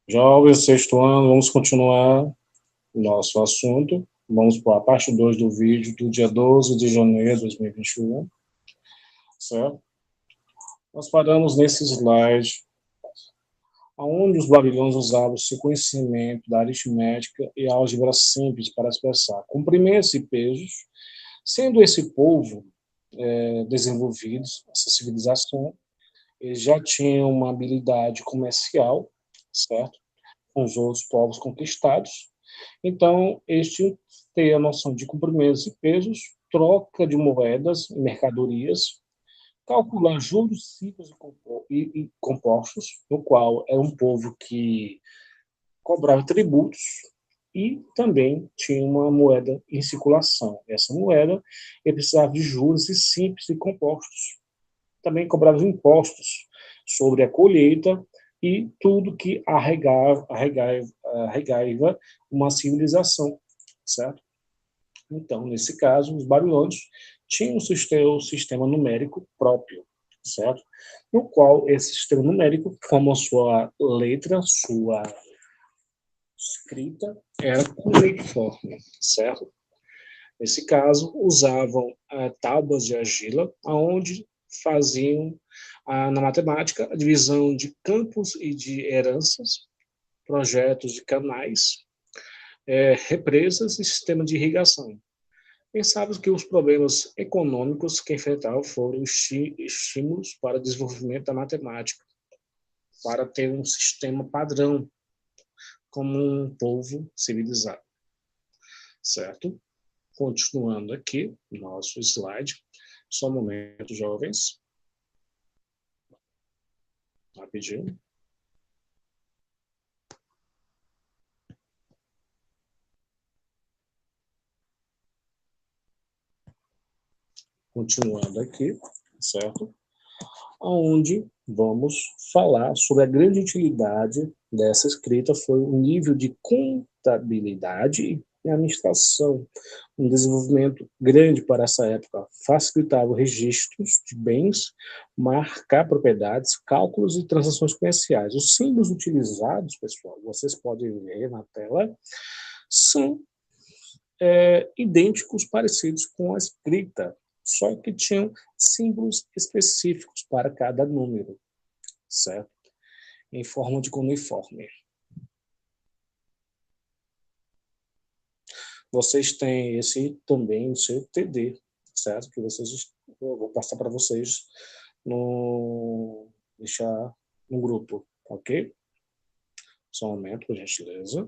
Jovens, sexto ano, vamos continuar nosso assunto. Vamos para a parte 2 do vídeo do dia 12 de janeiro de 2021, certo? Nós paramos nesse slide, onde os babilônios usavam seu conhecimento da aritmética e álgebra simples para expressar comprimentos e pesos, sendo esse povo desenvolvido, essa civilização, eles já tinham uma habilidade comercial, certo? Com os outros povos conquistados. Então, eles tinham que ter a noção de comprimentos e pesos, troca de moedas e mercadorias, calcular juros, ciclos e compostos, no qual é um povo que cobrava tributos e também tinha uma moeda em circulação. Essa moeda ele precisava de juros e simples e compostos. Também cobrava impostos sobre a colheita e tudo que arregaiva uma civilização, certo? Então, nesse caso, os babilônios tinham o sistema numérico próprio, certo? No qual esse sistema numérico, como a sua letra, sua escrita, era cuneiforme, certo? Nesse caso, usavam tábuas de argila, onde faziam, na matemática, a divisão de campos e de heranças, projetos de canais, represas e sistema de irrigação. Pensavam que os problemas econômicos que enfrentavam foram estímulos para o desenvolvimento da matemática, para ter um sistema padrão, como um povo civilizado, certo? Continuando aqui, nosso slide. Só um momento, jovens. Rapidinho. Continuando aqui, certo? Onde vamos falar sobre a grande utilidade dessa escrita foi o nível de contabilidade e administração, um desenvolvimento grande para essa época, facilitava registros de bens, marcar propriedades, cálculos e transações comerciais. Os símbolos utilizados, pessoal, vocês podem ver na tela, são idênticos, parecidos com a escrita, só que tinham símbolos específicos para cada número, certo? Em forma de cuneiforme. Vocês têm esse também no seu TD, certo? Que eu vou passar para vocês deixar no grupo, ok? Só um momento, por gentileza.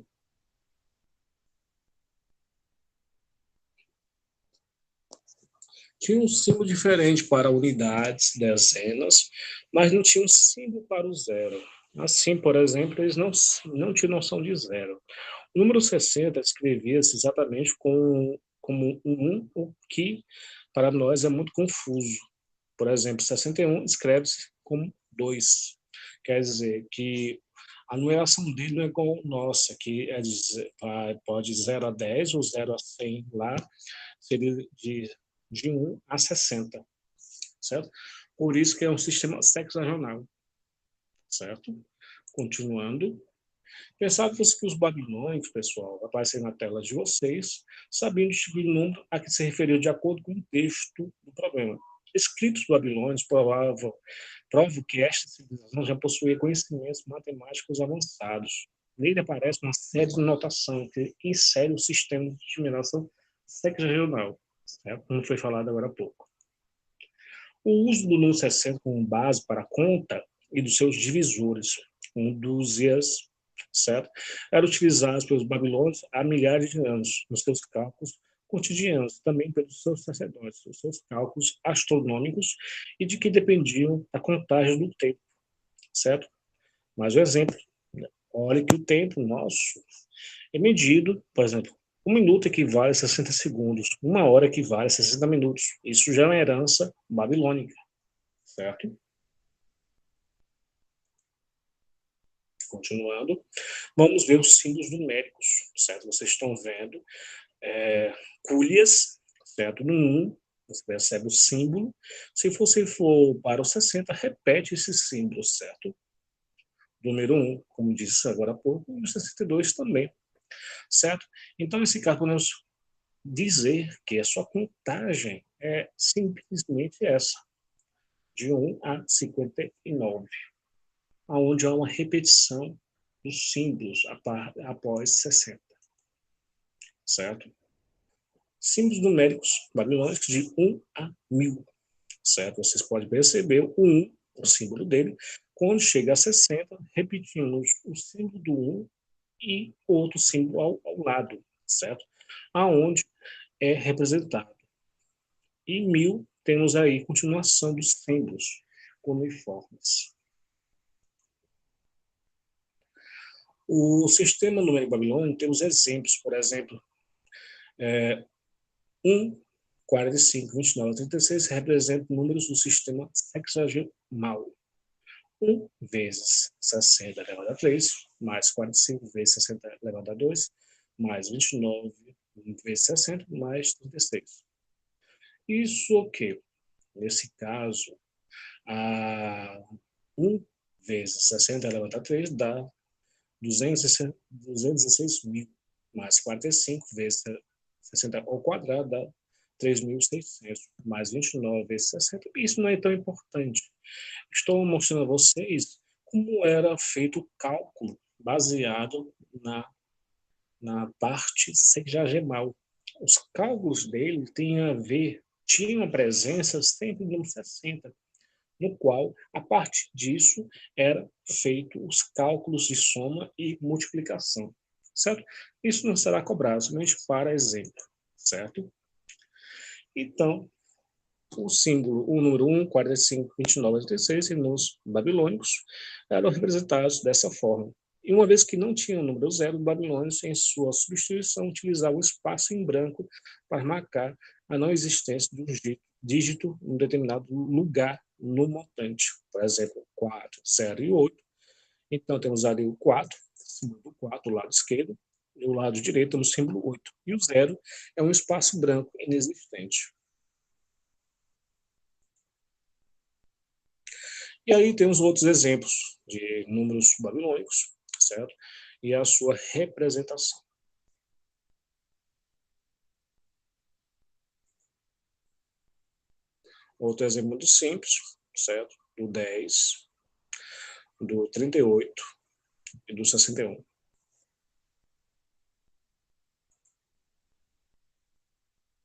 Tinha um símbolo diferente para unidades, dezenas, mas não tinha um símbolo para o zero. Assim, por exemplo, eles não tinham noção de zero. O número 60 escrevia-se exatamente como um, o que para nós é muito confuso. Por exemplo, 61 escreve-se como 2. Quer dizer que a numeração dele não é igual a nossa, que pode 0 a 10 ou 0 a 100 lá, seria de 1 a 60, certo? Por isso que é um sistema sexagional, certo? Continuando. Pensava-se que os babilônicos, pessoal, aparecem na tela de vocês, sabiam distinguir o número a que se referiu de acordo com o texto do problema. Escritos babilônicos provam que esta civilização já possuía conhecimentos matemáticos avançados. Nele aparece uma série de notação que insere o sistema de discriminação sexagional, certo? Como foi falado agora há pouco. O uso do número 60 como base para a conta e dos seus divisores, com dúzias, certo? Era utilizado pelos babilônios há milhares de anos nos seus cálculos cotidianos, também pelos seus sacerdotes, os seus cálculos astronômicos e de que dependiam da contagem do tempo, certo? Mais um exemplo. Olha que o tempo nosso é medido, por exemplo, um minuto equivale a 60 segundos, uma hora equivale a 60 minutos. Isso já é uma herança babilônica, certo? Continuando, vamos ver os símbolos numéricos, certo? Vocês estão vendo culhas, certo? No 1, Você percebe o símbolo. Se você for para o 60, repete esse símbolo, certo? Número 1, como disse agora há pouco, e o 62 também, certo? Então, nesse caso, podemos dizer que a sua contagem é simplesmente essa, de 1 a 59, onde há uma repetição dos símbolos após 60, certo? Símbolos numéricos babilônicos de 1 a 1000, certo? Vocês podem perceber o 1, o símbolo dele, quando chega a 60, repetimos o símbolo do 1 e outro símbolo ao lado, certo? Aonde é representado. E 1000, temos aí continuação dos símbolos uniformes. O sistema numérico babilônico temos exemplos, por exemplo, 1, 45, 29, 36 representam números do sistema sexagemal. 1 vezes 60 elevado a 3, mais 45 vezes 60 elevado a 2, mais 29 vezes 60, mais 36. Isso o quê? Nesse caso, 1 vezes 60 elevado a 3 dá 216 mil, mais 45 vezes 60 ao quadrado dá 3.600, mais 29 vezes 60. Isso não é tão importante. Estou mostrando a vocês como era feito o cálculo baseado na parte sexagemal. Os cálculos dele tinham a presença sempre de um 60, no qual, a partir disso, era feito os cálculos de soma e multiplicação, certo? Isso não será cobrado, somente para exemplo, certo? Então, o símbolo, o número 1, 45, 29, 36, e nos babilônicos, eram representados dessa forma. E uma vez que não tinha o número 0, os babilônios, em sua substituição, utilizavam o espaço em branco para marcar a não existência de um dígito em um determinado lugar no montante. Por exemplo, 4, 0 e 8. Então, temos ali o 4, símbolo do 4, do lado esquerdo, e o lado direito temos o símbolo 8. E o 0 é um espaço branco inexistente. E aí temos outros exemplos de números babilônicos, certo? E a sua representação. Outro exemplo muito simples, certo? Do 10, do 38 e do 61.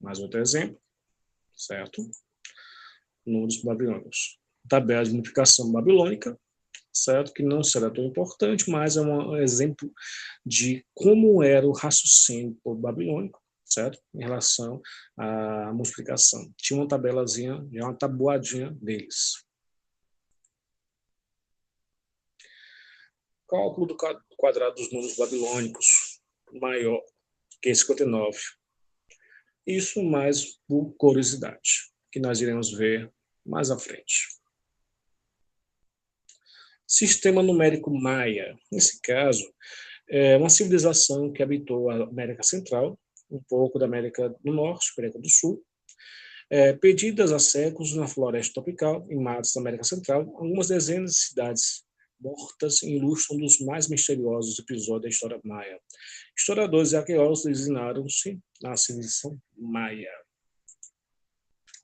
Mais outro exemplo, certo? Números babilônicos. Tabela de multiplicação babilônica, certo? Que não será tão importante, mas é um exemplo de como era o raciocínio babilônico, certo? Em relação à multiplicação. Tinha uma tabelazinha, uma tabuadinha deles. Cálculo do quadrado dos números babilônicos maior que 59. Isso mais por curiosidade, que nós iremos ver mais à frente. Sistema numérico maia. Nesse caso, é uma civilização que habitou a América Central, um pouco da América do Norte, América do Sul, perdidas há séculos na floresta tropical, em matos da América Central, algumas dezenas de cidades mortas ilustram um dos mais misteriosos episódios da história maia. Historiadores e arqueólogos designaram-se na civilização maia.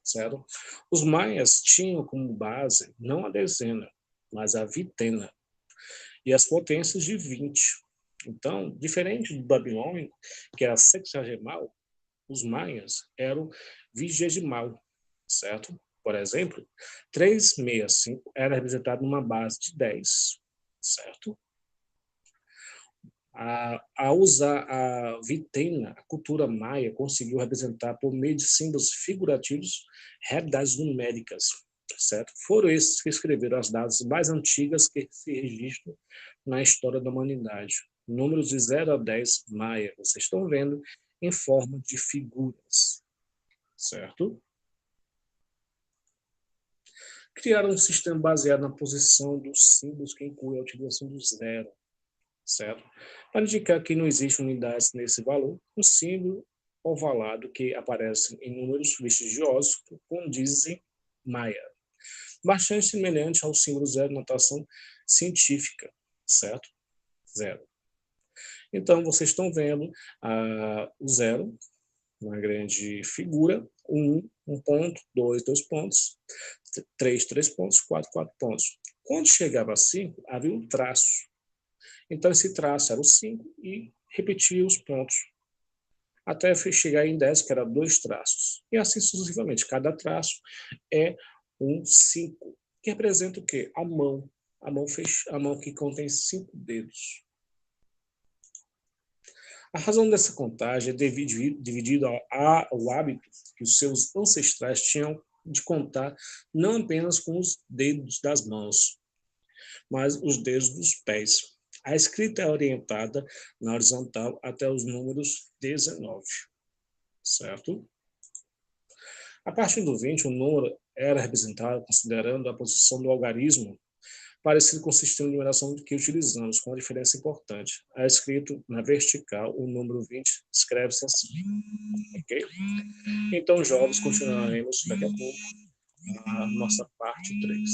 Certo? Os maias tinham como base não a dezena, mas a vitena, e as potências de 20. Então, diferente do babilônico, que era sexagemal, os maias eram vigesimal, certo? Por exemplo, 365 era representado numa base de 10, certo? A usar a vitena, a cultura maia conseguiu representar, por meio de símbolos figurativos, realidades numéricas, certo? Foram esses que escreveram as datas mais antigas que se registram na história da humanidade. Números de 0 a 10 maia, vocês estão vendo, em forma de figuras, certo? Criaram um sistema baseado na posição dos símbolos que inclui a utilização do zero, certo? Para indicar que não existe unidades nesse valor, um símbolo ovalado que aparece em números vestigiosos, como dizem Maia. Bastante semelhante ao símbolo zero na notação científica, certo? Zero. Então, vocês estão vendo o zero, uma grande figura, um ponto, dois pontos, três pontos, quatro pontos. Quando chegava a 5, havia um traço. Então, esse traço era o 5 e repetia os pontos, até chegar em 10, que era 2 traços. E assim sucessivamente. Cada traço é um 5, que representa o quê? A mão. A mão que contém 5 dedos. A razão dessa contagem é devido ao hábito que os seus ancestrais tinham de contar não apenas com os dedos das mãos, mas os dedos dos pés. A escrita é orientada na horizontal até os números 19, certo? A partir do 20, o número era representado considerando a posição do algarismo parecido com o sistema de numeração que utilizamos, com uma diferença importante. É escrito na vertical, o número 20 escreve-se assim. Ok? Então, jovens, continuaremos daqui a pouco a nossa parte 3.